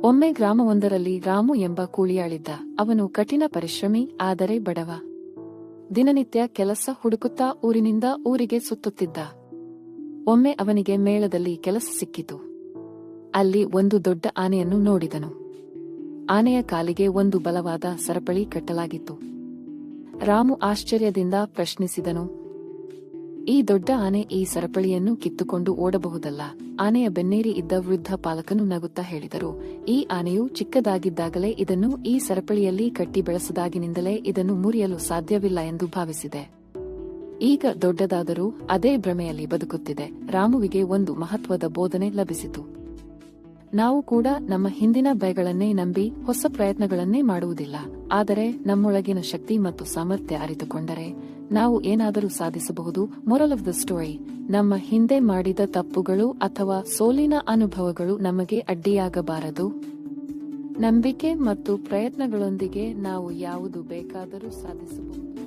ಒಮ್ಮೆ ಗ್ರಾಮವೊಂದರಲ್ಲಿ ರಾಮು ಎಂಬ ಕೂಲಿಯಾಳಿದ್ದ. ಅವನು ಕಠಿಣ ಪರಿಶ್ರಮಿ, ಆದರೆ ಬಡವ. ದಿನನಿತ್ಯ ಕೆಲಸ ಹುಡುಕುತ್ತಾ ಊರಿನಿಂದ ಊರಿಗೆ ಸುತ್ತುತ್ತಿದ್ದ. ಒಮ್ಮೆ ಅವನಿಗೆ ಮೇಳದಲ್ಲಿ ಕೆಲಸ ಸಿಕ್ಕಿತು. ಅಲ್ಲಿ ಒಂದು ದೊಡ್ಡ ಆನೆಯನ್ನು ನೋಡಿದನು. ಆನೆಯ ಕಾಲಿಗೆ ಒಂದು ಬಲವಾದ ಸರಪಳಿ ಕಟ್ಟಲಾಗಿತ್ತು. ರಾಮು ಆಶ್ಚರ್ಯದಿಂದ ಪ್ರಶ್ನಿಸಿದನು, ಈ ದೊಡ್ಡ ಆನೆ ಈ ಸರಪಳಿಯನ್ನು ಕಿತ್ತುಕೊಂಡು ಓಡಬಹುದಲ್ಲ? ಆನೆಯ ಬೆನ್ನೇರಿ ಇದ್ದ ವೃದ್ಧ ಪಾಲಕನು ನಗುತ್ತಾ ಹೇಳಿದರು, ಈ ಆನೆಯು ಚಿಕ್ಕದಾಗಿದ್ದಾಗಲೇ ಇದನ್ನು ಈ ಸರಪಳಿಯಲ್ಲಿ ಕಟ್ಟಿ ಬೆಳೆಸದಾಗಿನಿಂದಲೇ ಇದನ್ನು ಮುರಿಯಲು ಸಾಧ್ಯವಿಲ್ಲ ಎಂದು ಭಾವಿಸಿದೆ. ಈಗ ದೊಡ್ಡದಾದರೂ ಅದೇ ಭ್ರಮೆಯಲ್ಲಿ ಬದುಕುತ್ತಿದೆ. ರಾಮುವಿಗೆ ಒಂದು ಮಹತ್ವದ ಬೋಧನೆ ಲಭಿಸಿತು. ನಾವು ಕೂಡ ನಮ್ಮ ಹಿಂದಿನ ಭಯಗಳನ್ನೇ ನಂಬಿ ಹೊಸ ಪ್ರಯತ್ನಗಳನ್ನೇ ಮಾಡುವುದಿಲ್ಲ. ಆದರೆ ನಮ್ಮೊಳಗಿನ ಶಕ್ತಿ ಮತ್ತು ಸಾಮರ್ಥ್ಯ ಅರಿತುಕೊಂಡರೆ ನಾವು ಏನಾದರೂ ಸಾಧಿಸಬಹುದು. ಮೊರಲ್ ಆಫ್ ದ ಸ್ಟೋರಿ: ನಮ್ಮ ಹಿಂದೆ ಮಾಡಿದ ತಪ್ಪುಗಳು ಅಥವಾ ಸೋಲಿನ ಅನುಭವಗಳು ನಮಗೆ ಅಡ್ಡಿಯಾಗಬಾರದು. ನಂಬಿಕೆ ಮತ್ತು ಪ್ರಯತ್ನಗಳೊಂದಿಗೆ ನಾವು ಯಾವುದು ಬೇಕಾದರೂ ಸಾಧಿಸಬಹುದು.